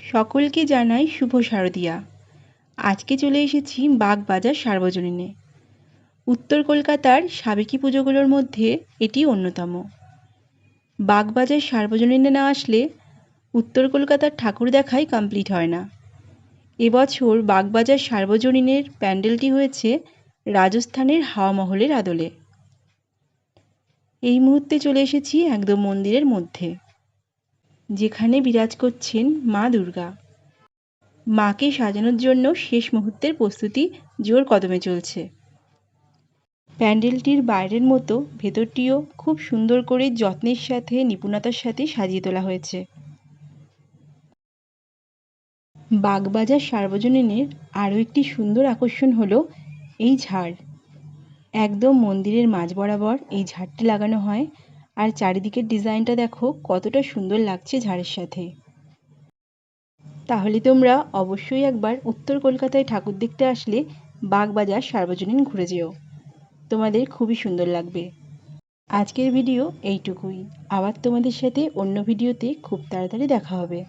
সকলকে জানাই শুভ শারদিয়া। আজকে চলে এসেছি বাগবাজার সার্বজনীনে। উত্তর কলকাতার সাবেকি পুজোগুলোর মধ্যে এটি অন্যতম। বাগবাজার সার্বজনীনে না আসলে উত্তর কলকাতার ঠাকুর দেখাই কমপ্লিট হয় না। এবছর বাগবাজার সার্বজনীনের প্যান্ডেলটি হয়েছে রাজস্থানের হাওয়া মহলের আদলে। এই মুহূর্তে চলে এসেছি একদম মন্দিরের মধ্যে, যেখানে বিরাজ করছেন মা দুর্গা। মাকে সাজানোর জন্য শেষ মুহূর্তের প্রস্তুতি জোর কদমে চলছে। প্যান্ডেলটির বাইরের মতো ভেতরটিও খুব সুন্দর করে যত্নের সাথে নিপুণতার সাথে সাজিয়ে তোলা হয়েছে। বাগবাজার সার্বজনীনের আরও একটি সুন্দর আকর্ষণ হলো এই ঝাড়। একদম মন্দিরের মাঝ বরাবর এই ঝাড়টি লাগানো হয়, আর চারিদিকের ডিজাইনটা দেখো কতটা সুন্দর লাগছে ঝাড়ের সাথে। তাহলে তোমরা অবশ্যই একবার উত্তর কলকাতায় ঠাকুর দেখতে আসলে বাগবাজার সার্বজনীন ঘুরে যেও, তোমাদের খুবই সুন্দর লাগবে। আজকের ভিডিও এইটুকুই। আবার তোমাদের সাথে অন্য ভিডিওতে খুব তাড়াতাড়ি দেখা হবে।